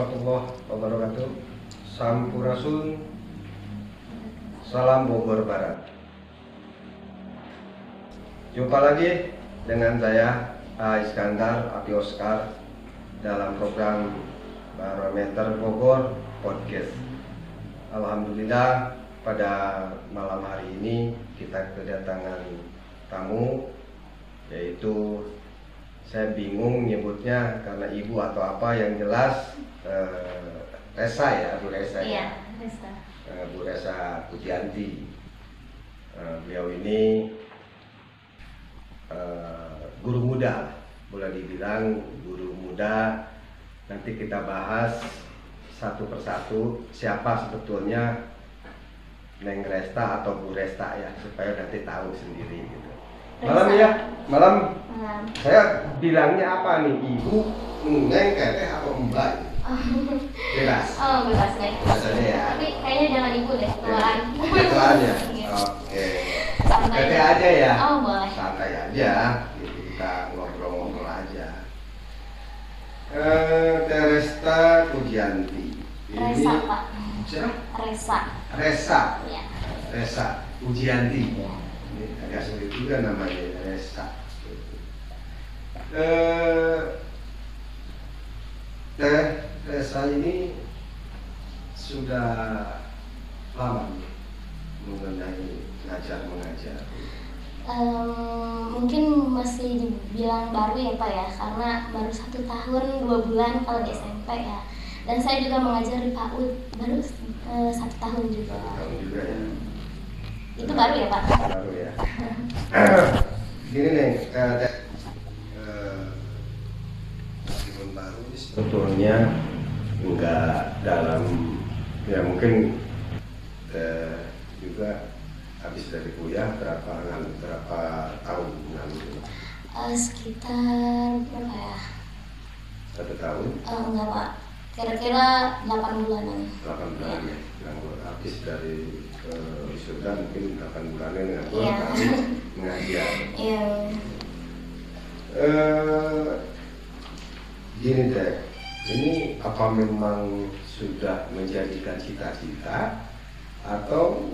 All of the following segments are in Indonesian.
warahmatullahi wabarakatuh. Sampurasun. Salam Bogor Barat. Jumpa lagi dengan saya Iskandar Api Oscar dalam program Barometer Bogor Podcast. Alhamdulillah pada malam hari ini kita kedatangan tamu, yaitu saya bingung nyebutnya karena ibu atau apa, yang jelas Resa ya, Bu Resa. Iya, Resa. Bu Resa Pujianti. Beliau ini guru muda, boleh dibilang guru muda. Nanti kita bahas satu persatu siapa sebetulnya Neng Resta atau Bu Resta ya, supaya nanti tahu sendiri gitu. Malam ya, malam. Saya bilangnya apa nih, ibu, neng, teteh atau mbak? Bebas. Oh, bebas deh. Bebas aja ya. Tapi kayaknya jangan ibu deh, ketuaan. Ketuaan ya. Iya. Oke. Santai Teteh aja ya. Oh, boleh. Santai aja. Gitu, kita ngobrol-ngobrol aja. Resta Pujianti. Resa, Pak. Siapa? Resa. Resa. Iya. Resa Pujianti. Ini agak sulit juga namanya, Resa. Teh Resa ini sudah lama nih mengenai mengajar. Mungkin masih dibilang baru ya Pak ya, karena baru 1 tahun 2 bulan kalau di SMP ya. Dan saya juga mengajar di PAUD baru 1 tahun juga. 1 tahun juga ya. Itu baru ya Pak? Baru ya. Gini nih, meskipun baru sebetulnya enggak dalam, ya mungkin juga habis dari kuliah berapa tahun lalu? Sekitar berapa ya? 1 tahun? Enggak Pak, kira-kira 8 bulanan. 8 bulan ya. Yang habis dari wisuda mungkin 8 bulannya dengan gue Iya. kami mengajar. Iya. Gini deh, ini apa memang sudah menjadikan cita-cita atau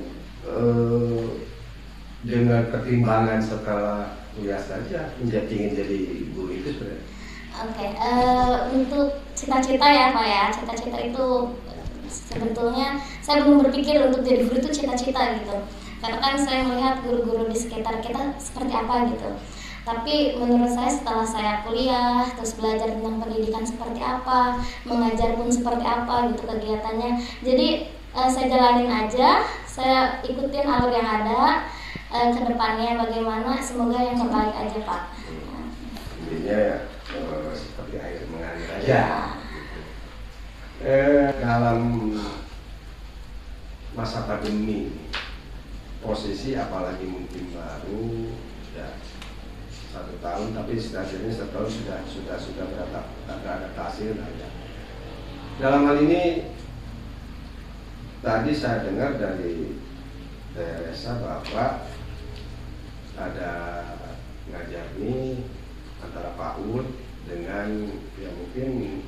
dengan pertimbangan setelah kuliah saja ingin jadi guru itu sebenarnya? Oke, untuk cita-cita ya Pak ya, cita-cita itu sebetulnya saya belum berpikir untuk jadi guru itu cita-cita gitu. Karena kan saya melihat guru-guru di sekitar kita seperti apa gitu. Tapi menurut saya setelah saya kuliah, terus belajar tentang pendidikan seperti apa, mengajar pun seperti apa gitu kegiatannya. Jadi saya jalanin aja, saya ikutin alur yang ada, ke depannya bagaimana, semoga yang terbaik aja Pak. Intinya seperti air mengalir aja. Dalam masa pandemi, posisi apalagi mungkin baru ya 1 tahun, tapi setidaknya 1 tahun sudah beradaptasi lah ya. Dalam hal ini tadi saya dengar dari Resa bahwa ada ngajar ini antara PAUD dengan ya mungkin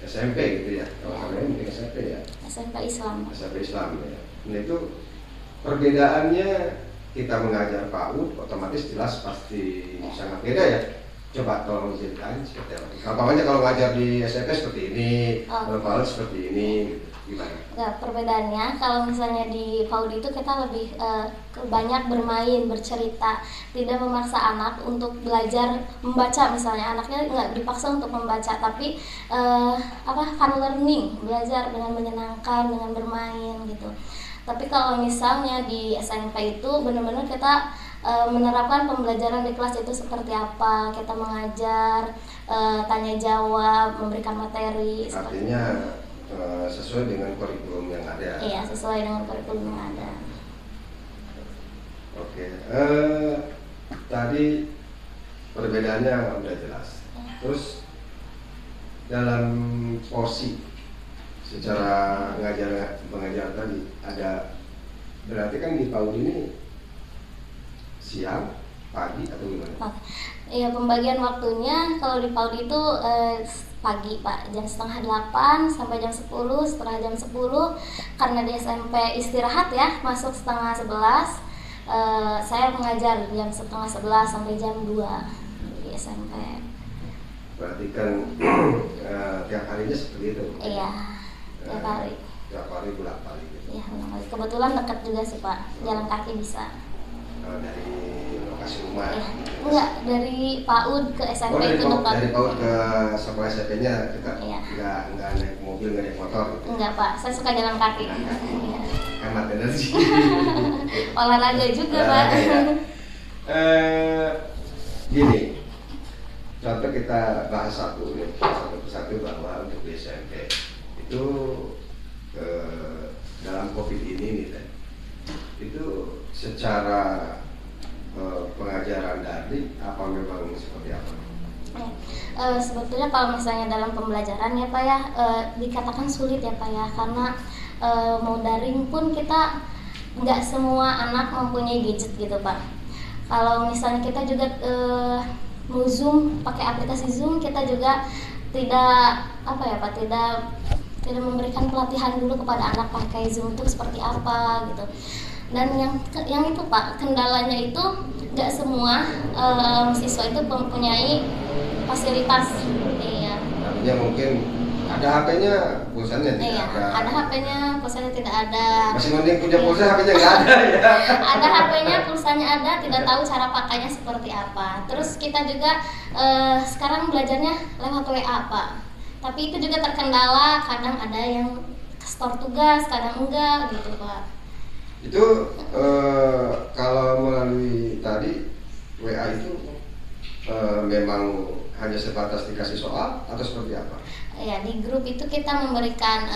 SMP gitu ya, kalau namanya mungkin SMP ya, SMP Islam. SMP Islam ya. Nah itu perbedaannya, kita mengajar PAUD otomatis jelas pasti sangat beda ya. Coba tolong ceritain seperti apa. Apalagi kalau ngajar di SMP seperti ini, kalau PAUD seperti ini, gimana? Nah, perbedaannya kalau misalnya di PAUD itu kita lebih banyak bermain, bercerita, tidak memaksa anak untuk belajar membaca. Misalnya anaknya nggak dipaksa untuk membaca, tapi fun learning, belajar dengan menyenangkan, dengan bermain gitu. Tapi kalau misalnya di SMP itu benar-benar kita menerapkan pembelajaran di kelas itu seperti apa, kita mengajar, tanya jawab, memberikan materi. Artinya sesuai dengan kurikulum yang ada. Iya, sesuai dengan kurikulum yang ada. Oke, tadi perbedaannya udah jelas. Terus dalam porsi secara mengajar tadi ada, berarti kan di PAUD ini siang, pagi atau gimana? Iya, pembagian waktunya kalau di PAUD itu pagi Pak, jam setengah 8 sampai jam 10. Setelah jam 10 karena di SMP istirahat ya, masuk setengah 11. Saya mengajar jam setengah 11 sampai jam 2 di SMP. Berarti kan tiap harinya seperti itu? Iya, tiap hari. Tiap hari bolak-balik gitu? Iya, bolak-balik. Kebetulan dekat juga sih Pak, jalan kaki bisa. Dari lokasi rumah? Iya. Enggak, dari PAUD ke SMP itu dekat. Dari PAUD ke sekolah SMP-nya dekat? Iya. Nggak naik mobil, nggak naik motor gitu? Enggak Pak, saya suka jalan kaki. Iya. Hemat energi. Olahraga juga Pak. Ya. Gini, contoh kita bahas satu persatu bahwa untuk di SMP itu dalam COVID ini nih, itu secara pengajaran daring apa memang seperti apa? Sebetulnya kalau misalnya dalam pembelajaran ya Pak ya, dikatakan sulit ya Pak ya, karena mau daring pun kita nggak semua anak mempunyai gadget gitu Pak. Kalau misalnya kita juga mau Zoom, pakai aplikasi Zoom, kita juga tidak apa ya Pak, tidak memberikan pelatihan dulu kepada anak pakai Zoom itu seperti apa gitu. Dan yang itu Pak, kendalanya itu nggak semua siswa itu mempunyai fasilitas. Iya. Artinya mungkin ada HP-nya, pulsanya tidak ada. Ada HP-nya, pulsanya tidak ada. Masih mending punya pulsa, HP-nya nggak ada ya. Ada HP-nya, pulsanya ada, tidak tahu cara pakainya seperti apa. Terus kita juga sekarang belajarnya lewat WA Pak. Tapi itu juga terkendala, kadang ada yang store tugas, kadang enggak gitu Pak. Itu kalau melalui tadi WA itu memang hanya sebatas dikasih soal atau seperti apa? Ya, di grup itu kita memberikan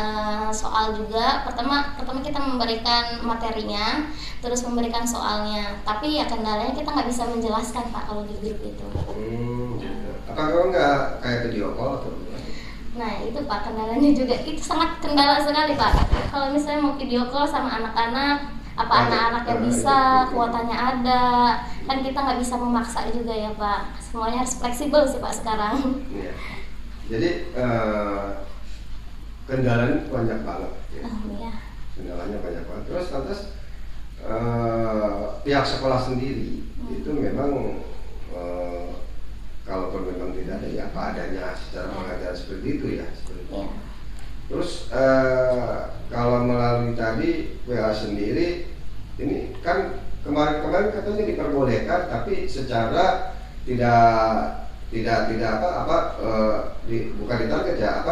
soal juga. Pertama kita memberikan materinya, terus memberikan soalnya. Tapi ya kendalanya kita nggak bisa menjelaskan Pak kalau di grup itu. Gitu. Apa kalau nggak kayak video call atau? Nah itu Pak kendalanya juga, itu sangat kendala sekali Pak. Kalau misalnya mau video call sama anak-anak, apa anak-anaknya bisa, kuotanya ada, kan kita nggak bisa memaksa juga ya Pak. Semuanya harus fleksibel sih Pak sekarang. Iya. Jadi kendalanya banyak banget. Ya. Iya. Kendalanya banyak banget. Terus lantas pihak sekolah sendiri itu memang kalaupun memang tidak ada ya apa adanya secara pengajaran seperti itu ya. Seperti itu. Iya. Terus kalau melalui tadi WA sendiri, ini kan kemarin katanya diperbolehkan, tapi secara tidak bukan ditarget ya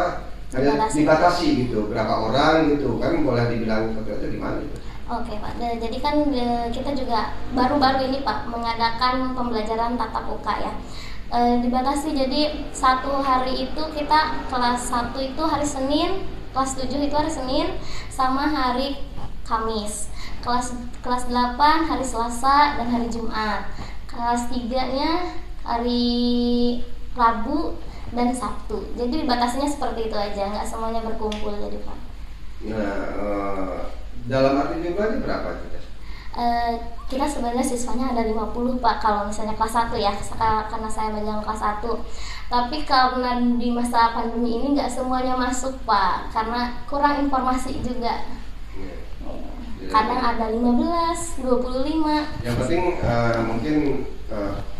hanya dibatasi gitu, berapa orang gitu kan, boleh dibilang seperti itu gimana gitu? Oke Pak, jadi kan kita juga baru-baru ini Pak mengadakan pembelajaran tatap muka ya. Dibatasi, jadi satu hari itu kita kelas 1 itu hari Senin, kelas 7 itu hari Senin sama hari Kamis, kelas 8 hari Selasa dan hari Jumat, kelas 3-nya hari Rabu dan Sabtu. Jadi dibatasinya seperti itu aja, nggak semuanya berkumpul jadi Pak. Nah, dalam arti jumlahnya berapa kita? Kita sebenarnya siswanya ada 50 Pak kalau misalnya kelas 1 ya, karena saya megang kelas 1. Tapi karena di masa pandemi ini nggak semuanya masuk Pak, karena kurang informasi juga. Kadang ada 15, 25. Yang penting mungkin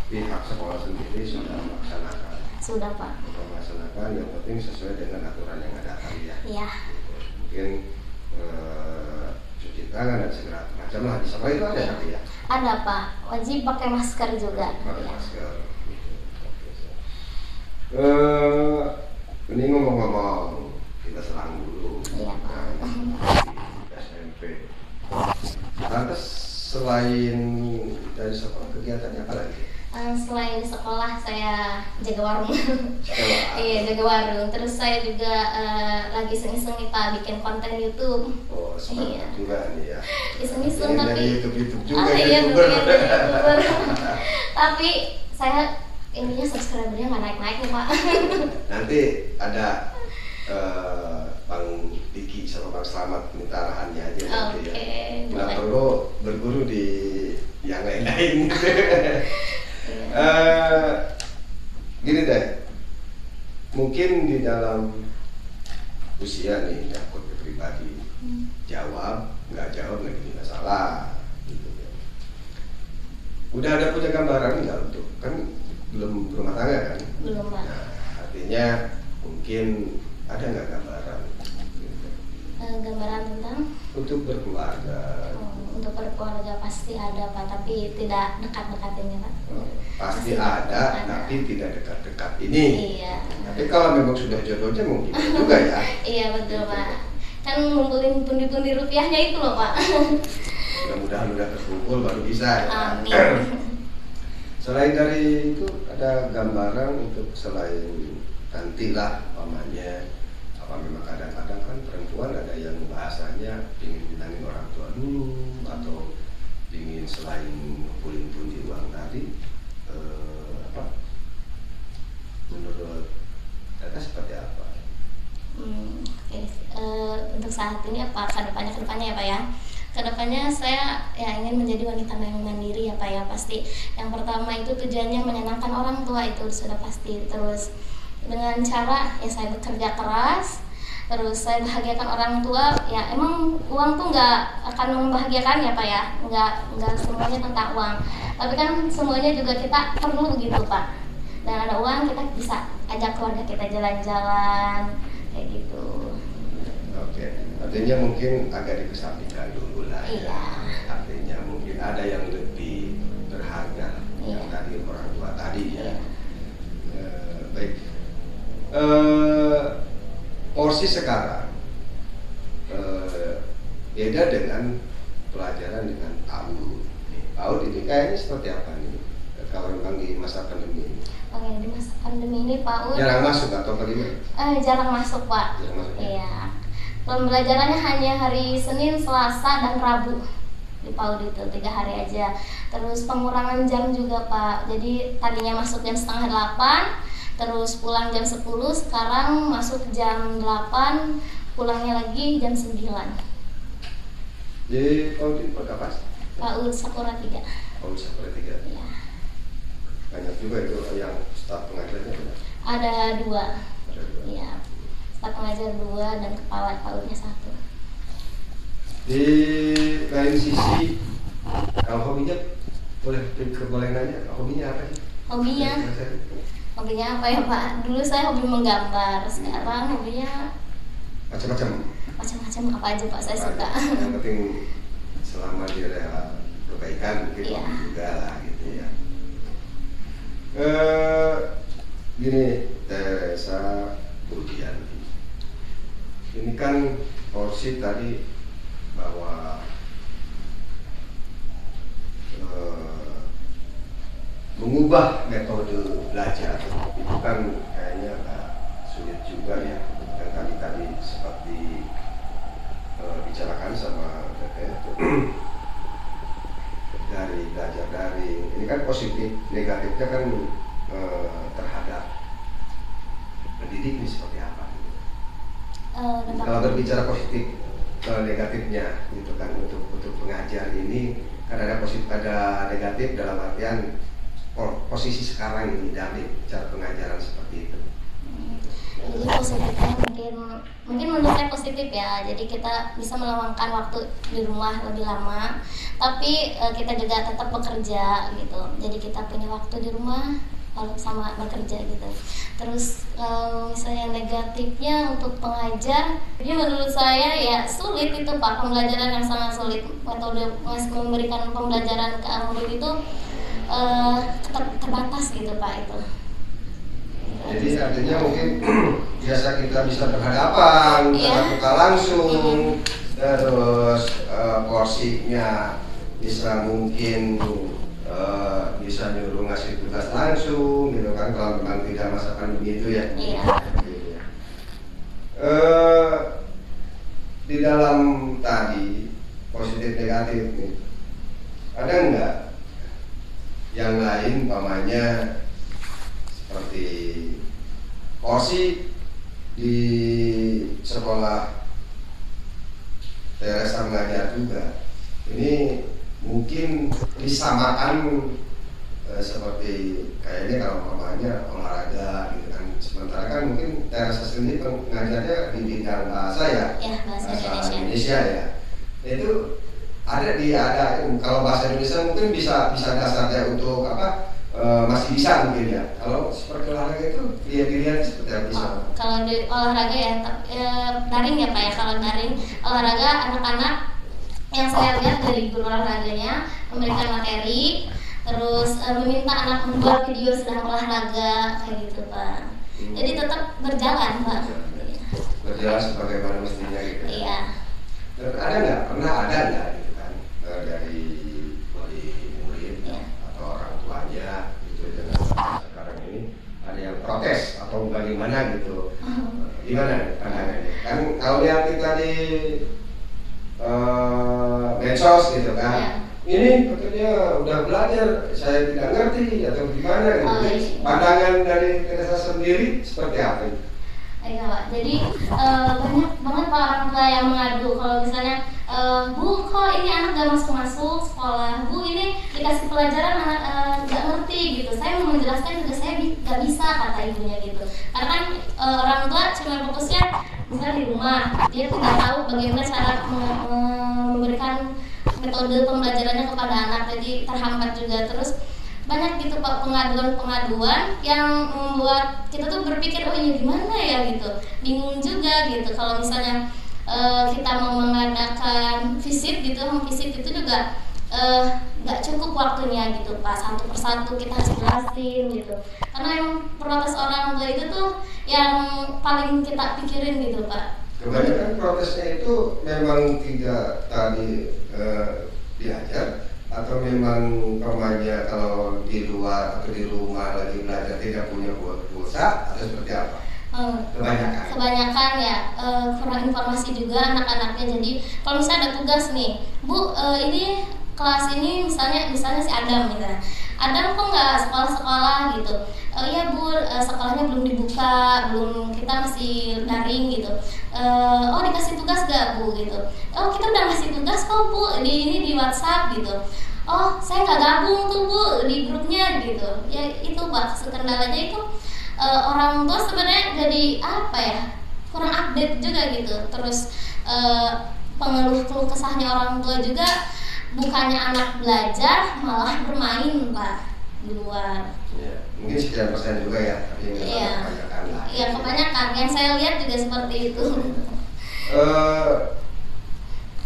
pihak sekolah sendiri sudah melaksanakan. Sudah Pak. Melaksanakan, yang penting sesuai dengan aturan yang ada tadi ya. Iya. Mungkin cuci tangan dan segala macam lah di sekolah itu ada tapi ya. Ada Pak, wajib pakai masker juga. Pakai masker. Ini ngomong-ngomong, kita serang dulu. Iya Pak. SMP. Lantas selain dari sekolah kegiatannya apa lagi? Selain di sekolah saya jaga warung. Iya, jaga warung. Terus saya juga lagi iseng-iseng nih Pak bikin konten YouTube. Oh, semangat juga nih ya. Iseng-iseng tapi YouTube juga iya, YouTuber. YouTuber. Tapi saya ininya subscribernya nggak naik-naik nih Pak. Nanti ada Bang Diki sama Bang Slamet minta arahannya aja nanti ya. Nggak perlu berguru di yang lain-lain gitu. Gini deh, mungkin di dalam usia nih nyangkut ke pribadi, jawab nggak jadi masalah gitu ya. Udah ada punya gambaran nggak untuk, kan belum rumah tangga kan? Belum, Pak. Nah, artinya mungkin ada nggak gambaran gitu, Gambaran tentang untuk berkeluarga? untuk berkeluarga pasti ada, Pak, tapi tidak dekat-dekat ini, Pak. Pasti ada, tapi tidak dekat-dekat ini. Iya. Tapi kalau memang sudah jodohnya mungkin juga ya. Iya betul, Pak. Kan ngumpulin pundi-pundi rupiahnya itu loh, Pak. Mudah-mudahan udah terkumpul baru bisa ya. Amin. Selain dari itu ada gambaran untuk selain nantilah pamannya, apa memang kadang-kadang kan perempuan ada yang bahasanya ingin bilangin orang tua dulu, atau ingin selain ngumpulin pundi uang tadi, menurut Tata seperti apa? Oke. Untuk saat ini apa kedepannya ya, Pak ya? Kedepannya saya ya ingin menjadi wanita yang mandiri ya, Pak ya. Pasti yang pertama itu tujuannya menyenangkan orang tua, itu sudah pasti. Terus dengan cara ya saya bekerja keras, terus saya bahagiakan orang tua. Ya emang uang tuh nggak akan membahagiakan ya, Pak ya, nggak semuanya tentang uang, tapi kan semuanya juga kita perlu gitu, Pak. Dan ada uang kita bisa ajak keluarga kita jalan-jalan kayak gitu. Oke, artinya mungkin agak dikesampingkan dulu lah ya. Iya. Artinya mungkin ada yang lebih berharga, Iya. yang tadi orang tua tadi ya. Iya. Baik. Porsi sekarang beda dengan pelajaran dengan PAUD. PAUD ini kayaknya seperti apa nih kalau memang di masa pandemi ini? Oke, di masa pandemi ini PAUD Jarang masuk atau bagaimana? jarang masuk, Pak. Jarang masuk, ya? Iya. Pembelajarannya hanya hari Senin, Selasa, dan Rabu di PAUD itu 3 hari aja. Terus pengurangan jam juga, Pak. Jadi tadinya masuk jam setengah 8, terus pulang jam 10, sekarang masuk jam 8, pulangnya lagi jam 9. Jadi PAUD itu berapa? PAUD Sakura 3. PAUD Sakura 3. Iya. Banyak juga itu yang staf pengajarnya. Ada 2. Ada 2. Iya. Staf pengajar 2 dan kepala PAUD-nya 1. Di lain sisi, kalau hobinya boleh nanya, hobinya apa sih? Hobinya apa ya, Pak? Dulu saya hobi menggambar, sekarang hobinya Macam-macam. apa aja, Pak, saya suka. Yang penting selama dia ada perbaikan mungkin Iya. juga lah gitu ya. Gini, Teresa Budianti, ini kan porsi tadi bahwa mengubah metode belajar itu kan kayaknya agak sulit juga ya. Yang tadi seperti bicarakan sama Teteh dari belajar daring, ini kan positif, negatifnya kan terhadap pendidik ini seperti apa? Kalau berbicara positif, negatifnya gitu kan, untuk pengajar ini kan ada positif, ada negatif dalam artian posisi sekarang ini dari cara pengajaran seperti itu. Jadi positifnya mungkin menurut saya positif ya. Jadi kita bisa meluangkan waktu di rumah lebih lama, tapi kita juga tetap bekerja gitu. Jadi kita punya waktu di rumah sama bekerja gitu. Terus misalnya negatifnya untuk pengajar, jadi menurut saya ya sulit itu, Pak, pembelajaran yang sangat sulit. Metode memberikan pembelajaran ke murid itu terbatas gitu, Pak, itu. Jadi artinya mungkin biasa kita bisa berhadapan, tatap muka langsung, terus porsinya bisa mungkin bisa nyuruh ngasih tugas langsung gitu kan, kalau memang tidak masa pandemi itu ya. Iya. Di dalam tadi positif negatif nih, ada nggak yang lain pamannya seperti porsi di sekolah Teresa mengajar juga ini mungkin disamakan seperti kayaknya kalau mamanya olahraga gitu kan, sementara kan mungkin Teresa sendiri pengajarnya di bidang bahasa ya, bahasa Indonesia ya. Itu ada kalau bahasa Indonesia mungkin bisa dasarnya untuk apa, masih bisa mungkin ya. Kalau seperti olahraga itu pilihan seperti apa bisa? Kalau di olahraga ya daring ya Pak ya. Kalau daring olahraga anak-anak yang saya lihat dari guru olahraganya memberikan materi, terus meminta anak membuat video sedang olahraga kayak gitu Pak. Jadi tetap berjalan Pak. Berjalan sebagaimana mestinya gitu. Iya. Dan pernah ada nggak gitu kan dari murid atau orang tuanya gitu dengan sekarang ini ada yang protes atau bagaimana gitu? Gimana pandangannya? Kan kalau lihat kita di medsos gitu kan, ini katanya udah belajar, saya tidak ngerti atau gimana gitu. Pandangan dari Teresa sendiri seperti apa? Iya Pak, jadi banyak banget Pak orang tua yang mengadu kalau misalnya Bu, kok ini anak gak masuk sekolah, Bu ini dikasih pelajaran anak gak ngerti gitu. Saya mau menjelaskan juga saya gak bisa, kata ibunya gitu. Karena kan orang tua cuma fokusnya misalnya di rumah, dia tidak tahu bagaimana cara memberikan metode pembelajarannya kepada anak, jadi terhambat juga. Terus banyak gitu Pak pengaduan-pengaduan yang membuat kita tuh berpikir oh ini gimana ya gitu, bingung juga gitu. Kalau misalnya kita mau mengadakan visit gitu, home visit itu juga nggak cukup waktunya gitu Pak, satu persatu kita harus jelasin gitu. Karena yang protes orang tua itu tuh yang paling kita pikirin gitu Pak. Kebanyakan protesnya itu memang tidak tadi diajar, atau memang umpamanya kalau di luar atau di rumah lagi belajar tidak punya pulsa atau seperti apa? Kebanyakan ya kurang informasi juga anak-anaknya. Jadi kalau misalnya ada tugas nih, Bu ini kelas ini misalnya si Adam gitu. Adam kok nggak sekolah gitu? Iya Bu, sekolahnya belum dibuka, kita masih daring gitu. Oh dikasih tugas gak Bu gitu? Oh kita udah ngasih tugas kok Bu, di WhatsApp gitu. Oh saya nggak gabung tuh Bu di grupnya gitu. Ya itu Pak, kendalanya itu orang tua sebenarnya jadi apa ya, kurang update juga gitu. Terus pengeluh kesahnya orang tua juga, bukannya anak belajar malah bermain Pak di luar. Ya, mungkin sekian persen juga ya, tapi kebanyakan lah. Iya kebanyakan, yang saya lihat juga seperti itu.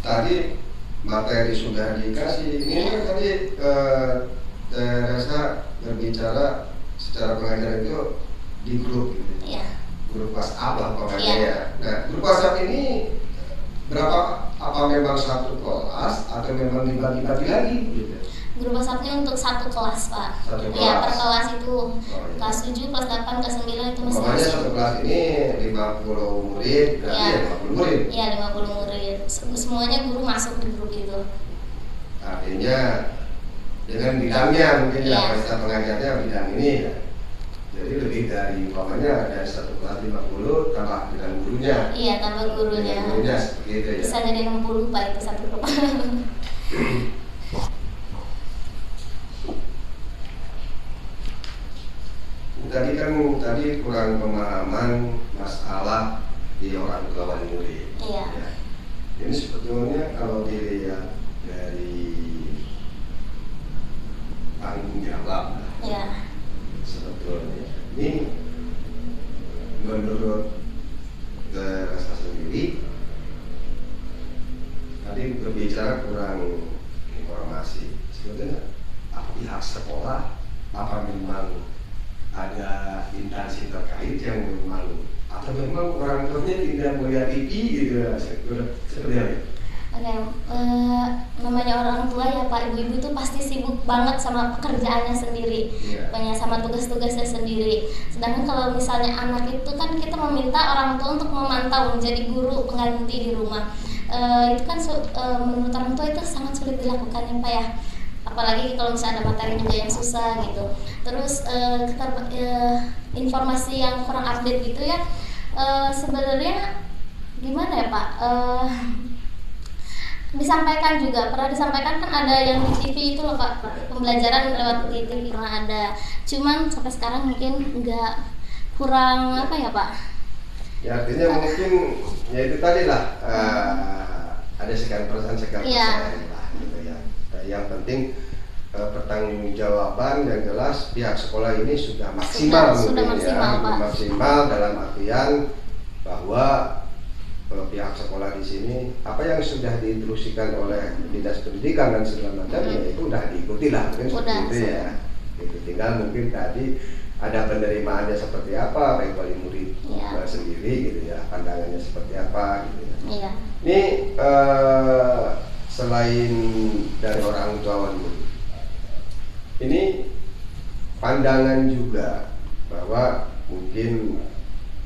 Tadi materi sudah dikasih, ini kan tadi Teresa berbicara secara pengajaran itu di grup gitu. Grup WhatsApp lah pokoknya ya. Nah, grup WhatsApp ini berapa? Apa memang satu kelas atau memang dibagi-bagi lagi gitu? Grup WhatsAppnya untuk satu kelas Pak. Iya per kelas itu kelas 7, kelas 8, kelas 9 itu masih. Pokoknya satu kelas ini 50 murid, berarti ya 50 murid. Iya 50 murid. Semuanya guru masuk di grup itu. Artinya dengan bidangnya mungkin ya peserta pengajarnya bidang ini ya. Jadi lebih dari umpamanya dari satu kelas 50 tambah dengan gurunya. Iya tambah gurunya. Gurunya seperti itu ya. Bisa jadi 60 Pak itu satu grup. Tadi kurang pemahaman masalah di orang tua dan murid. Iya. Ya. Ini sebetulnya kalau dilihat dari tanggung jawab, sebetulnya ini menurut Teresa sendiri tadi berbicara kurang informasi. Sebetulnya pihak sekolah apa memang ada instansi terkait yang memang atau memang orang tuanya tidak melihat TV gitu seperti apa? Namanya orang tua ya Pak, ibu-ibu tuh pasti sibuk banget sama pekerjaannya sendiri, banyak sama tugas-tugasnya sendiri. Sedangkan kalau misalnya anak itu kan kita meminta orang tua untuk memantau, menjadi guru pengganti di rumah. Itu kan menurut orang tua itu sangat sulit dilakukan ya Pak ya. Apalagi kalau misalnya ada materi juga yang susah gitu. Terus informasi yang kurang update gitu ya, sebenarnya gimana ya Pak, disampaikan juga, pernah disampaikan kan ada yang di TV itu loh Pak, pembelajaran lewat TV pernah ada, cuman sampai sekarang mungkin nggak kurang apa ya Pak? Ya artinya mungkin ya itu tadi lah ada sekian persen Iya. lah gitu ya. Nah, yang penting pertanggungjawaban yang jelas pihak sekolah ini sudah maksimal Sudah mungkin maksimal, ya, Pak. maksimal dalam artian bahwa pihak sekolah di sini apa yang sudah diinstruksikan oleh dinas pendidikan dan segala macam ya itu udah diikuti lah mungkin seperti itu ya. Itu tinggal mungkin tadi ada penerimaannya seperti apa baik oleh murid sendiri gitu ya, pandangannya seperti apa gitu ya. Iya. Ini selain dari orang tua murid, ini pandangan juga bahwa mungkin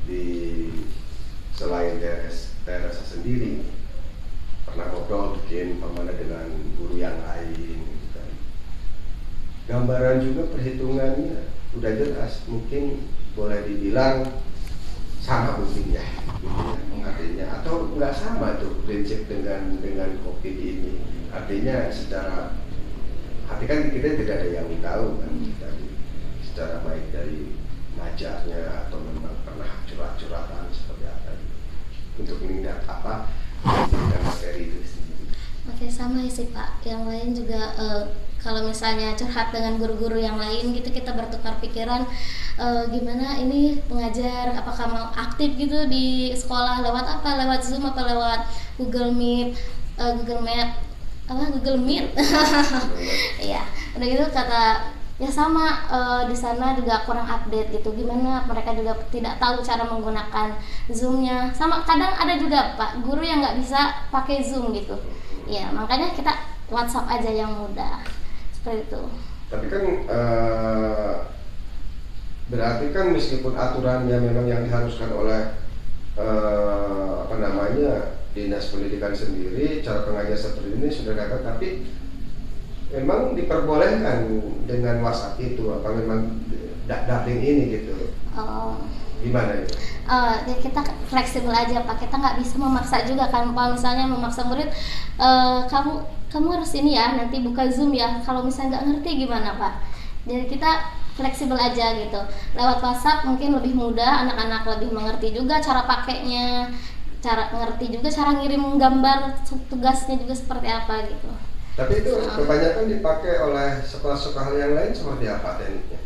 di selain Teresa sendiri pernah ngobrol mungkin pemana dengan guru yang lain gitu kan. Gambaran juga perhitungannya udah jelas, mungkin boleh dibilang sama mungkin ya, artinya atau nggak sama tuh prinsip dengan COVID ini, artinya secara hati kan kita tidak ada yang tahu kan dari secara baik dari ngajarnya atau memang pernah curhat-curhatan seperti apa gitu, untuk mengingat apa pendidikan materi itu sendiri. Oke, sama sih Pak. Yang lain juga kalau misalnya curhat dengan guru-guru yang lain gitu, kita bertukar pikiran gimana ini pengajar, apakah mau aktif gitu di sekolah lewat apa, lewat Zoom apa lewat Google Meet, Google Meet. Iya, udah gitu kata ya sama di sana juga kurang update gitu, gimana mereka juga tidak tahu cara menggunakan Zoom-nya. Sama kadang ada juga Pak guru yang nggak bisa pakai Zoom gitu. Ya makanya kita WhatsApp aja yang mudah seperti itu. Tapi kan berarti kan meskipun aturannya memang yang diharuskan oleh dinas pendidikan sendiri, cara pengajar seperti ini sudah dapat, tapi memang diperbolehkan dengan WhatsApp itu apa memang daring ini gitu. Gimana itu? Ya kita fleksibel aja Pak, kita nggak bisa memaksa juga kan Pak. Misalnya memaksa murid, kamu harus ini ya, nanti buka Zoom ya, kalau misalnya nggak ngerti gimana Pak. Jadi kita fleksibel aja gitu. Lewat WhatsApp mungkin lebih mudah, anak-anak lebih mengerti juga cara pakainya, cara ngerti juga cara ngirim gambar tugasnya juga seperti apa gitu. Tapi itu kebanyakan dipakai oleh sekolah-sekolah yang lain seperti apa tekniknya?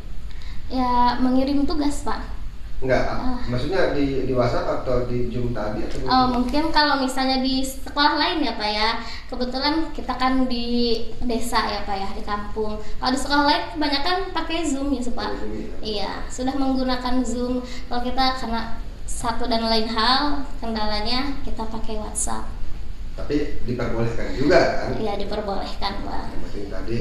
Ya mengirim tugas Pak. Enggak, maksudnya di WhatsApp atau di Zoom tadi atau mungkin kalau misalnya di sekolah lain ya Pak ya, kebetulan kita kan di desa ya Pak ya, di kampung. Kalau di sekolah lain kebanyakan pakai Zoom ya Pak. Iya, sudah menggunakan Zoom. Kalau kita karena satu dan lain hal kendalanya kita pakai WhatsApp. Tapi diperbolehkan juga kan? Iya diperbolehkan Pak. Yang penting tadi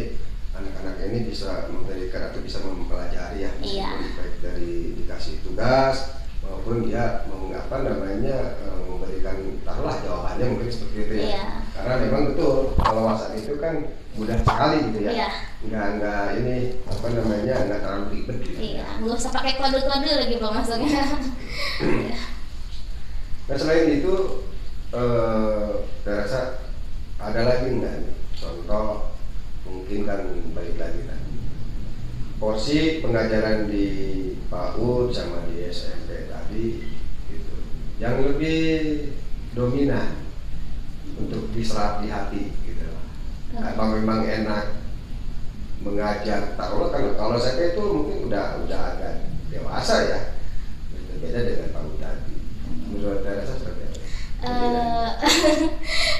anak-anak ini bisa memberikan atau bisa mempelajari ya, baik dari dikasih tugas maupun dia memberikan taruhlah jawabannya mungkin seperti itu ya. Karena memang betul kalau WhatsApp itu kan mudah sekali gitu ya. Nggak ini nggak terlalu ribet gitu. Iya, nggak usah pakai kode-kode lagi Pak masuknya. Nah selain itu saya rasa ada lagi nggak contoh, mungkin kan balik lagi kan porsi pengajaran di PAUD sama di SMP tadi gitu yang lebih dominan untuk diserap di hati gitu. Apa memang enak mengajar, taruhlah kalau saya itu mungkin udah agak dewasa ya, berbeda dengan PAUD tadi. Menurut saya seperti apa?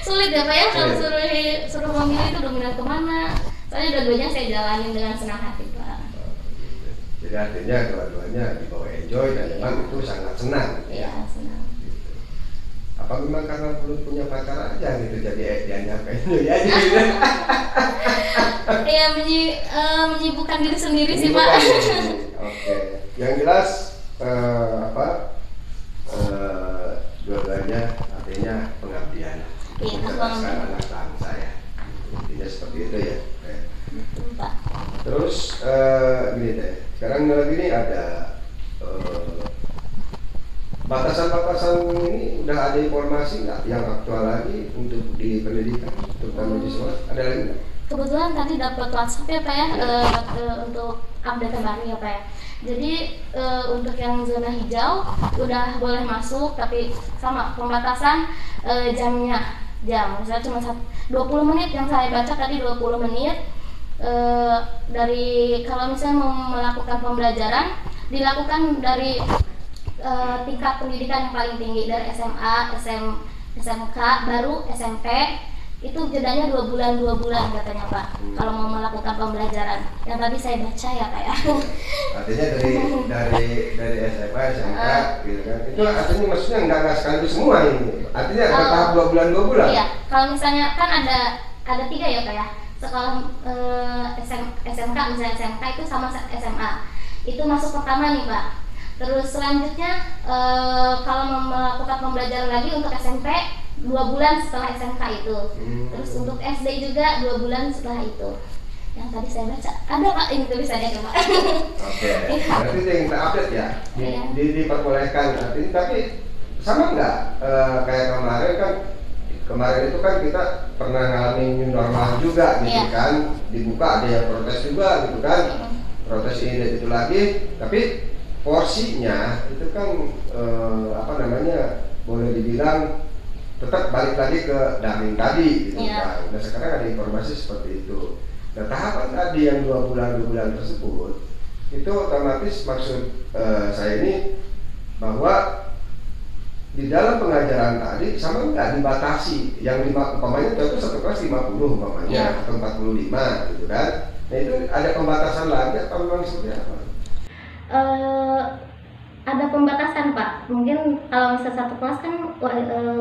Sulit ya Pak ya kalau suruh memilih itu dominan kemana. Soalnya dua-duanya saya jalanin dengan senang hati Pak. Jadi artinya dua-duanya dibawa enjoy dan memang itu sangat senang. Iya senang. Gitu. Apa memang karena belum punya pacar aja gitu jadi dianggap enjoy aja gitu? Iya menyibukkan diri sendiri sih Pak. Oke. Yang jelas dua-duanya artinya pengabdian anak bangsa ya, intinya seperti itu ya. Pak. Terus gini deh, sekarang lagi ini ada batasan-batasan ini udah ada informasi nggak yang aktual lagi untuk di pendidikan, terutama di sekolah, ada lagi nggak? Kebetulan tadi dapat WhatsApp ya Pak ya, untuk update terbaru ya Pak ya. Jadi untuk yang zona hijau udah boleh masuk, tapi sama pembatasan jamnya. Misalnya cuma 20 menit yang saya baca tadi, 20 menit. Dari kalau misalnya mau melakukan pembelajaran dilakukan dari tingkat pendidikan yang paling tinggi, dari SMA, SMK, baru SMP. Itu jedanya 2 bulan katanya Pak, kalau mau melakukan pembelajaran yang tadi saya baca ya Pak ya. Artinya dari SMA, SMK gitu kan, itu artinya maksudnya nggak sekaligus semua ini, artinya ada tahap 2 bulan. Iya, kalau misalnya kan ada 3 ya Pak ya, sekolah SMK, misalnya SMK itu sama SMA, itu masuk pertama nih Pak. Terus selanjutnya kalau mau melakukan pembelajaran lagi untuk SMP 2 bulan setelah SMK itu. Terus untuk SD juga 2 bulan setelah itu. Yang tadi saya baca ada Pak ini tulisannya Pak. Oke. Berarti itu yang terupdate ya. Diperbolehkan artinya, tapi sama nggak kayak kemarin itu kan kita pernah ngalamin new normal juga gitu kan. Dibuka ada yang protes juga gitu kan. Protes ini dan itu lagi, tapi porsinya itu kan boleh dibilang tetap balik lagi ke daring tadi gitu kan. Nah sekarang ada informasi seperti itu. Nah tahapan tadi yang 2 bulan tersebut itu otomatis maksud saya ini bahwa di dalam pengajaran tadi sama nggak dibatasi, yang umpamanya itu satu kelas 50 umpamanya atau 45 gitu kan. Nah itu ada pembatasan lagi atau memang seperti apa? Ada pembatasan Pak, mungkin kalau misalnya satu kelas kan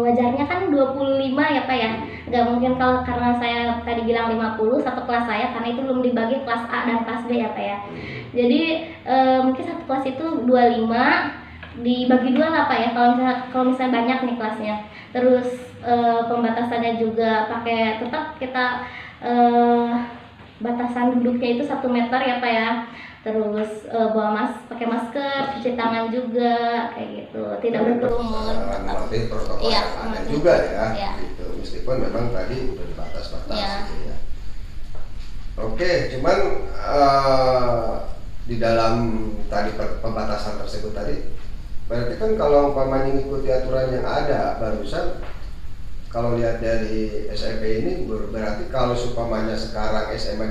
wajarnya kan 25 ya Pak ya, nggak mungkin kalau karena saya tadi bilang 50 satu kelas saya, karena itu belum dibagi kelas A dan kelas B ya Pak ya. Jadi mungkin satu kelas itu 25 dibagi 2 lah Pak ya, kalau misalnya banyak nih kelasnya. Terus pembatasannya juga tetap kita batasan duduknya itu 1 meter ya Pak ya. Terus pakai masker, cuci tangan juga kayak gitu, tidak berkerumun. Mematuhi protokol yang ada juga ya. Gitu. Meskipun memang tadi udah dibatas-batas gitu ya. Oke, cuman di dalam tadi pembatasan tersebut tadi, berarti kan kalau umpamanya mengikuti aturan yang ada barusan, kalau lihat dari SMP ini berarti kalau umpamanya sekarang SMA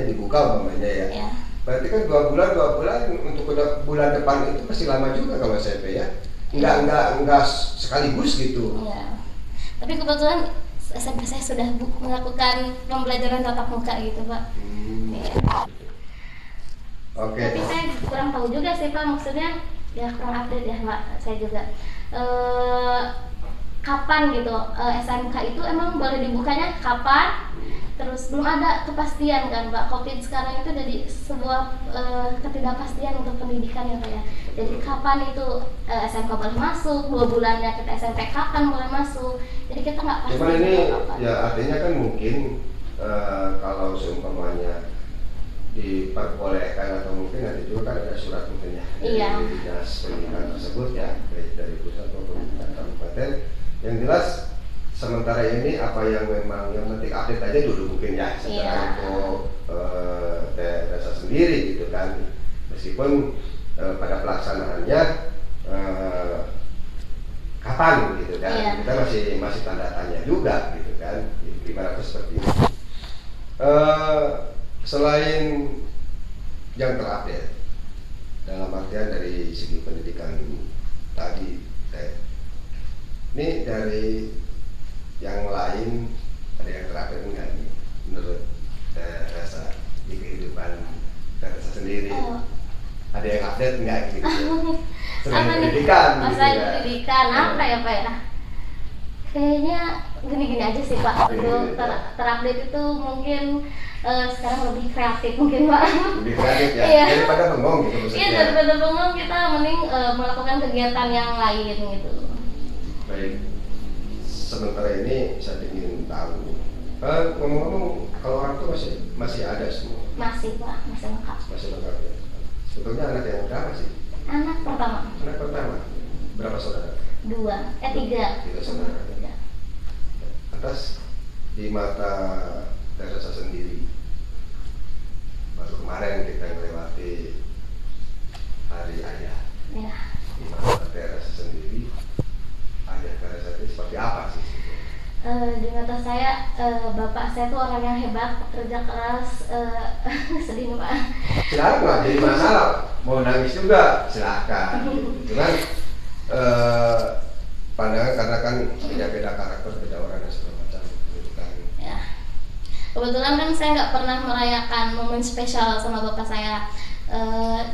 dibuka umpamanya ya. Berarti kan 2 bulan untuk bulan depan itu masih lama juga kalau SMP ya. Enggak sekaligus gitu. Iya. Tapi kebetulan SMP saya sudah melakukan pembelajaran tatap muka gitu Pak. Oke. Tapi saya kurang tahu juga sih Pak, maksudnya ya kurang update ya Pak saya juga. Kapan gitu SMK itu emang boleh dibukanya kapan? Terus belum ada kepastian kan Pak, COVID sekarang itu jadi sebuah ketidakpastian untuk pendidikan ya Pak ya. Jadi kapan itu SMK boleh masuk, 2 bulannya kita SMP kapan boleh masuk, jadi kita nggak pasti. Cuman ini ya artinya kan mungkin kalau seumpamanya diperbolehkan atau mungkin nanti juga kan ada surat mungkin ya dari dinas pendidikan tersebut ya, baik dari pusat maupun kabupaten. Yang jelas sementara ini apa yang memang yang penting update aja dulu mungkin ya secara untuk desa sendiri gitu kan, meskipun pada pelaksanaannya kapan gitu kan kita masih tanda tanya juga gitu kan, ibaratnya seperti itu. Selain yang terupdate dalam artian dari segi pendidikan tadi, ini dari yang lain ada yang terupdate enggak nih menurut rasa di kehidupan rasa sendiri? Ada yang update enggak gitu? Selain pendidikan gitu ya. Pendidikan apa ya Pak ya? Kayaknya gini-gini aja sih Pak. Untuk terupdate itu mungkin sekarang lebih kreatif mungkin Pak. Lebih kreatif ya? Daripada bengong gitu maksudnya? Iya, daripada bengong kita mending melakukan kegiatan yang lain gitu. Baik. Sementara ini saya ingin tahu, ngomong-ngomong kalau orang tua masih ada semua? Masih Pak, masih lengkap. Masih lengkap ya. Sebetulnya anak yang berapa sih? Anak pertama. Anak pertama. Berapa saudara? 2, 3. 3 saudara. Atas di mata Teresa sendiri, baru kemarin kita melewati Hari Ayah. Ya. Di mata Teresa sendiri, Ayah Teresa itu seperti apa sih? Di mata saya, bapak saya tuh orang yang hebat, pekerja keras, sedih nih Pak. Silakan nggak jadi masalah, mau nangis juga silakan. Cuman pandangan karena kan beda-beda karakter, beda orang dan segala macam gitu kan. Ya. Kebetulan kan saya nggak pernah merayakan momen spesial sama bapak saya.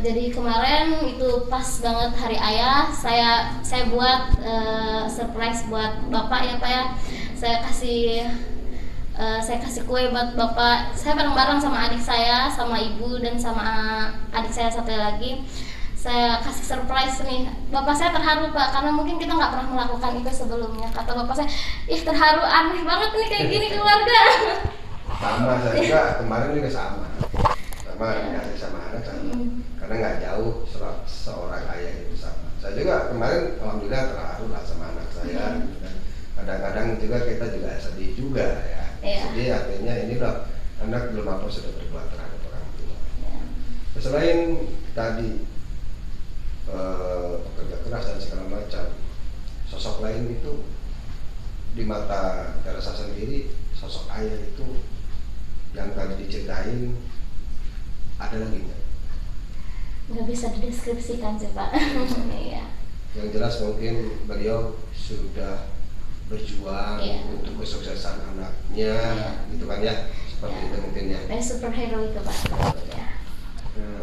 Jadi kemarin itu pas banget Hari Ayah, saya buat surprise buat bapak ya Pak ya. Saya kasih kue buat bapak. Saya bareng-bareng sama adik saya, sama ibu dan sama adik saya satu lagi. Saya kasih surprise nih. Bapak saya terharu Pak, karena mungkin kita nggak pernah melakukan itu sebelumnya. Kata bapak saya, ih terharu, aneh banget nih kayak gini keluarga. Sama saya juga kemarin juga sama dikasih sama anak sama. Karena nggak jauh seorang ayah itu sama. Saya juga kemarin alhamdulillah terharu lah sama anak saya. Kadang-kadang juga kita juga sedih juga ya. Sedih artinya ini loh, anak belum apa sudah berbuat terhadap orang tua. Selain tadi pekerja keras dan segala macam, sosok lain itu di mata Teresa sendiri, sosok ayah itu yang tadi diceritain ada lagi nggak? Nggak bisa dideskripsikan sih Pak. Iya. Yang jelas mungkin beliau sudah berjuang untuk kesuksesan anaknya, gitu kan ya, seperti itu mungkin ya. Kayak superhero itu Pak. Ya.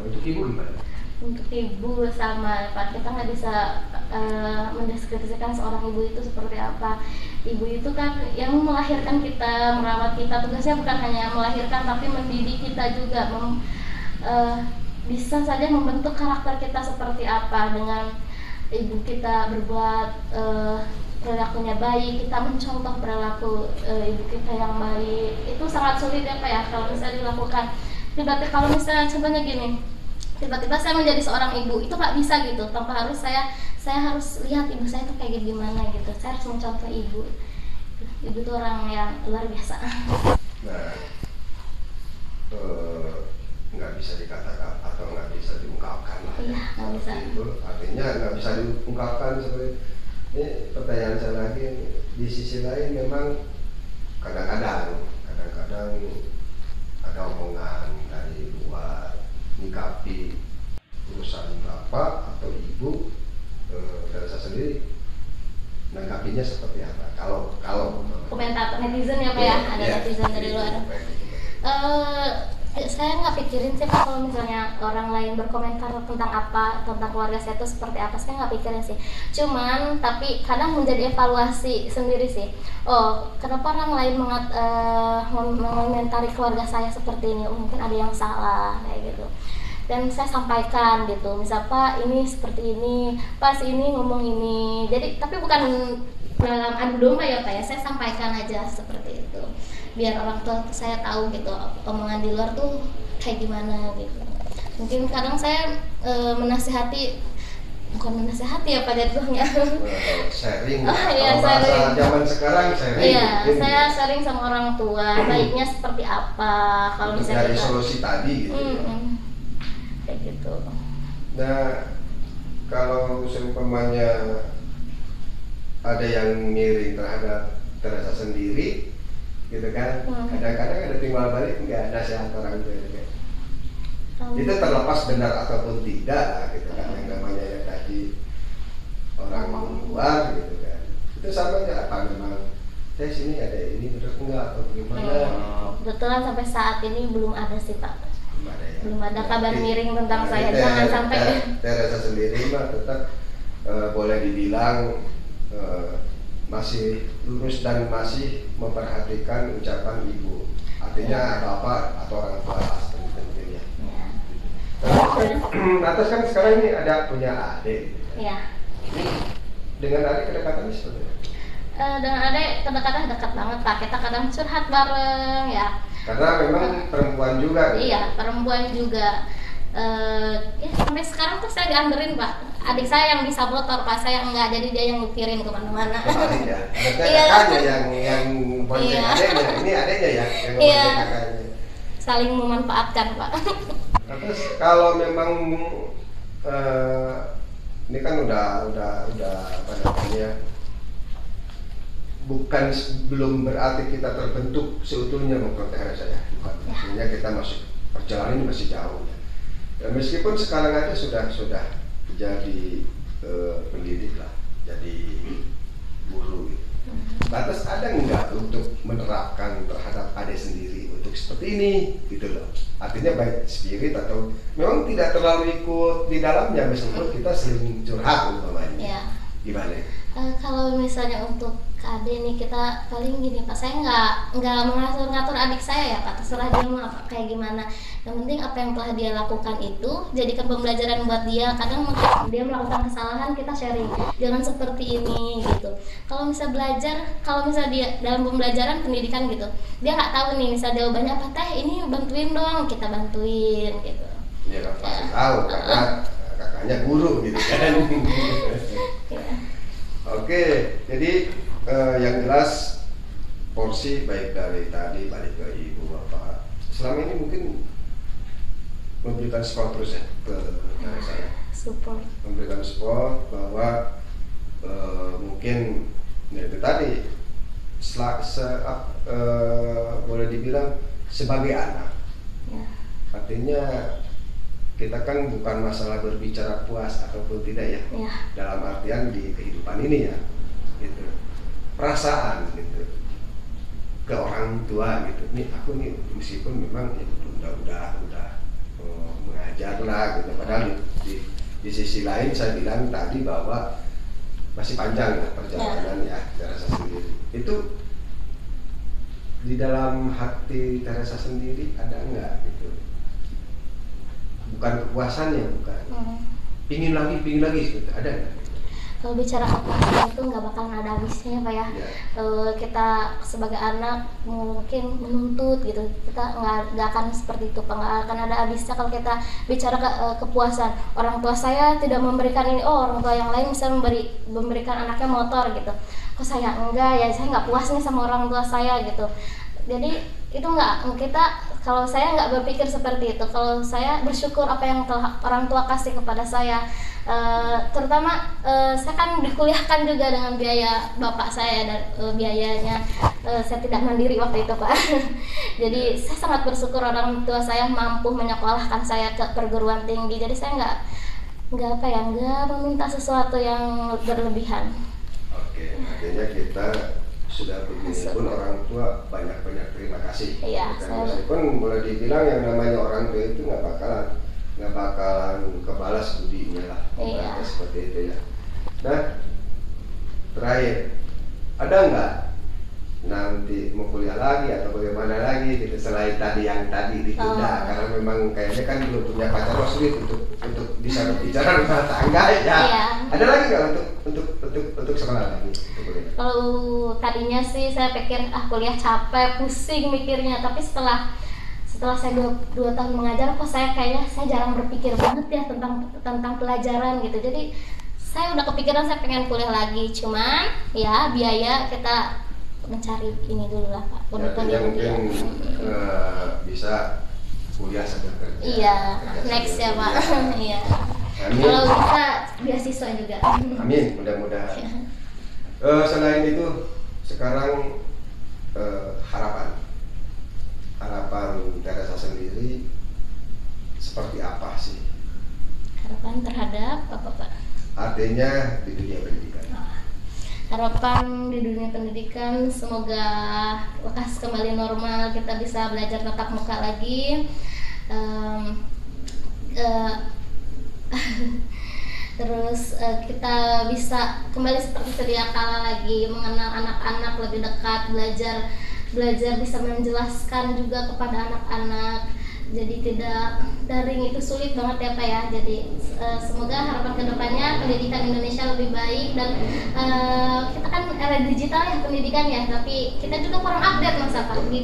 Untuk ibu gimana? Untuk ibu sama Pak, kita nggak bisa mendeskripsikan seorang ibu itu seperti apa. Ibu itu kan yang melahirkan kita, merawat kita, tugasnya bukan hanya melahirkan tapi mendidik kita juga, bisa saja membentuk karakter kita seperti apa. Dengan ibu kita berbuat perilakunya baik, kita mencontoh perilaku ibu kita yang baik, itu sangat sulit ya Pak ya kalau misalnya dilakukan. Tiba-tiba kalau misalnya contohnya gini, tiba-tiba saya menjadi seorang ibu, itu nggak bisa gitu tanpa harus saya harus lihat ibu saya tuh kayak gimana gitu. Saya harus mencontoh ibu itu orang yang luar biasa. Nah, nggak bisa dikatakan atau nggak bisa diungkapkan lah. Iya, nggak bisa. Itu artinya nggak bisa diungkapkan seperti ini. Pertanyaan saya lagi, di sisi lain memang kadang-kadang ada omongan dari luar nyikapi urusan bapak atau ibu. Teresa sendiri menanggapinya seperti apa? Kalau Komentator netizen ya Pak ya, ada netizen dari luar. Saya nggak pikirin sih Pak kalau misalnya orang lain berkomentar tentang keluarga saya itu seperti apa, saya nggak pikirin sih. Cuman tapi kadang menjadi evaluasi sendiri sih. Oh, kenapa orang lain mengomentari keluarga saya seperti ini? Mungkin ada yang salah kayak gitu. Dan saya sampaikan gitu, misal Pak ini seperti ini, Pak ini ngomong ini. Jadi tapi bukan dalam adu domba ya Pak ya, saya sampaikan aja seperti itu. Biar orang tua saya tahu gitu omongan di luar tuh kayak gimana gitu. Mungkin kadang saya bukan menasihati ya Pak jatuhnya. Sharing. Iya, sharing. Zaman sekarang sharing. Iya, saya sharing sama orang tua, baiknya seperti apa kalau misalnya dari solusi tadi gitu. Kayak gitu. Nah, kalau seumpamanya ada yang miring terhadap Teresa sendiri, gitu kan? Kadang-kadang ada timbal balik nggak nasihat orang itu. Itu terlepas benar ataupun tidak lah, gitu kan? Yang namanya ya tadi orang luar, gitu kan? Itu sama aja apa memang? Saya sini ada ini benar enggak atau gimana? Kebetulan sampai saat ini belum ada sih Pak. Belum ada kabar miring tentang saya. Jangan sampai. Teresa sendiri mah tetap boleh dibilang masih lurus dan masih memperhatikan ucapan ibu. Artinya bapak atau orang tua mungkin ya. Atas kan sekarang ini ada punya adik. Iya. Dengan adik kedekatannya seperti apa? Dengan adik kedekatan dekat banget Pak. Kita kadang curhat bareng ya. Karena memang perempuan juga. Iya, perempuan juga. Ya sampai sekarang tuh saya dianterin Pak. Adik saya yang bisa motor, Pak saya enggak, jadi dia yang nyepirin kemana-mana. Adik ya. Kakaknya yang bonceng adiknya. Ini adiknya ya yang bonceng kakaknya. Saling memanfaatkan Pak. Terus kalau memang ini kan udah apa namanya, bukan belum berarti kita terbentuk seutuhnya mempertahankan saya, bukan. Maksudnya kita masih perjalanan ini masih jauh. Ya, meskipun sekarang aja sudah jadi pendidik lah, jadi guru gitu. Lantas ada nggak untuk menerapkan terhadap adik sendiri untuk seperti ini gitu loh? Artinya baik spirit atau memang tidak terlalu ikut di dalamnya, meskipun kita sering curhat umpamanya. Ya. Gimana? Kalau misalnya untuk adik nih, kita paling gini Pak, saya nggak mengatur adik saya ya Pak, terserah dia mau apa kayak gimana. Yang penting apa yang telah dia lakukan itu jadikan pembelajaran buat dia. Kadang dia melakukan kesalahan, kita sharing, jangan seperti ini gitu. Kalau misal belajar, kalau misal dia dalam pembelajaran pendidikan gitu, dia nggak tahu nih misal jawabannya apa, teh ini bantuin dong, kita bantuin gitu. Ya pasti tahu karena kakaknya guru gitu kan. Oke, jadi yang jelas porsi baik dari tadi balik ke ibu bapak selama ini mungkin memberikan support terus ya ke saya. Support. Memberikan support bahwa mungkin ya itu tadi boleh dibilang sebagai anak. Ya. Artinya kita kan bukan masalah berbicara puas ataupun tidak ya, dalam artian di kehidupan ini ya, gitu, perasaan gitu ke orang tua gitu. Nih aku nih meskipun memang ya, udah mengajar lah gitu, padahal di sisi lain saya bilang tadi bahwa masih panjang ya perjalanan ya Teresa sendiri. Itu di dalam hati Teresa sendiri ada nggak gitu? Bukan kepuasannya, bukan. Pingin lagi gitu, ada nggak? Kalau bicara kepuasan itu nggak bakalan ada habisnya Pak ya. Kita sebagai anak mungkin menuntut gitu, kita nggak akan seperti itu Pak, nggak akan ada habisnya kalau kita bicara kepuasan. Orang tua saya tidak memberikan ini, orang tua yang lain misalnya memberikan anaknya motor gitu, kok saya enggak ya, saya nggak puas nih sama orang tua saya gitu. Jadi itu kalau saya nggak berpikir seperti itu. Kalau saya bersyukur apa yang telah orang tua kasih kepada saya, terutama saya kan dikuliahkan juga dengan biaya bapak saya dan biayanya saya tidak mandiri waktu itu Pak. Jadi saya sangat bersyukur orang tua saya mampu menyekolahkan saya ke perguruan tinggi. Jadi saya nggak meminta sesuatu yang berlebihan. Oke, artinya kita sudah begini pun orang tua banyak terima kasih. Iya, meskipun boleh dibilang yang namanya orang tua itu nggak bakalan kebalas budinya lah. Iya. Seperti itu ya. Nah, terakhir ada nggak nanti mau kuliah lagi atau bagaimana lagi gitu selain tadi yang ditunda karena memang kayaknya kan belum punya pacar, sulit untuk bisa berbicara rumah tangga ya. Iya. Ada lagi nggak untuk sekolah lagi? Kalau tadinya sih saya pikir kuliah capek, pusing mikirnya, tapi setelah saya 2 tahun mengajar, kok saya jarang berpikir banget ya tentang pelajaran gitu. Jadi saya udah kepikiran saya pengen kuliah lagi, cuman ya biaya kita mencari ini dulu lah Pak. Ya, mungkin bisa kuliah sambil kerja. Iya, next ya Pak. Iya. Kalau bisa beasiswa juga. Amin, mudah-mudahan. Selain itu sekarang harapan Teresa sendiri seperti apa sih? Harapan terhadap apa Pak? Artinya di dunia pendidikan. Harapan di dunia pendidikan semoga lekas kembali normal, kita bisa belajar tatap muka lagi. Terus kita bisa kembali seperti sedia kala lagi, mengenal anak-anak lebih dekat, belajar bisa menjelaskan juga kepada anak-anak. Jadi tidak daring itu sulit banget ya Pak ya. Jadi semoga harapan kedepannya pendidikan Indonesia lebih baik dan kita kan era digital ya pendidikan ya, tapi kita juga kurang update Mas Pak di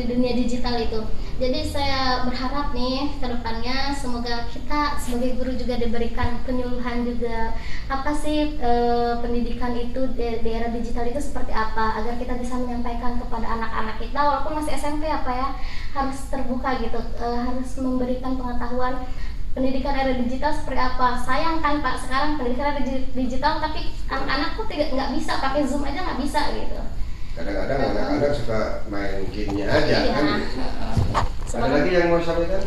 dunia digital itu. Jadi saya berharap nih ke depannya semoga kita sebagai guru juga diberikan penyuluhan juga apa sih pendidikan itu di era digital itu seperti apa, agar kita bisa menyampaikan kepada anak-anak kita walaupun masih SMP apa ya, harus terbuka gitu, harus memberikan pengetahuan pendidikan era digital seperti apa. Sayang kan Pak, sekarang pendidikan era digital tapi anak-anakku nggak bisa pakai Zoom aja, nggak bisa gitu. Kadang-kadang anak-anak suka main gamenya aja Iya. kan. Ada lagi yang mau sampaikan?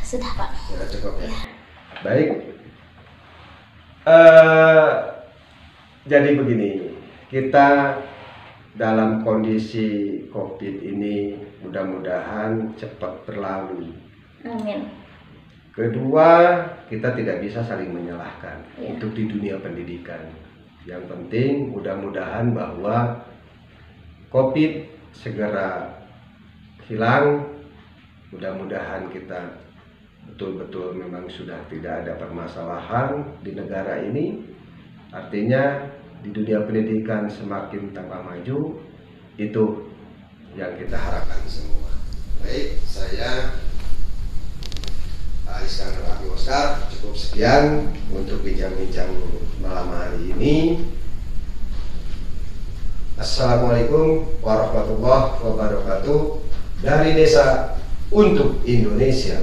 Sudah Pak. Ya, cukup ya. Baik. Jadi begini, kita dalam kondisi COVID ini mudah-mudahan cepat berlalu. Amin. Kedua, kita tidak bisa saling menyalahkan Ya. untuk di dunia pendidikan. Yang penting mudah-mudahan bahwa COVID segera hilang. Mudah-mudahan kita betul-betul memang sudah tidak ada permasalahan di negara ini. Artinya di dunia pendidikan semakin tambah maju, itu yang kita harapkan semua. Baik, saya Iskandar Abi Oscar, cukup sekian untuk bincang-bincang malam hari ini. Assalamualaikum warahmatullahi wabarakatuh. Dari desa untuk Indonesia.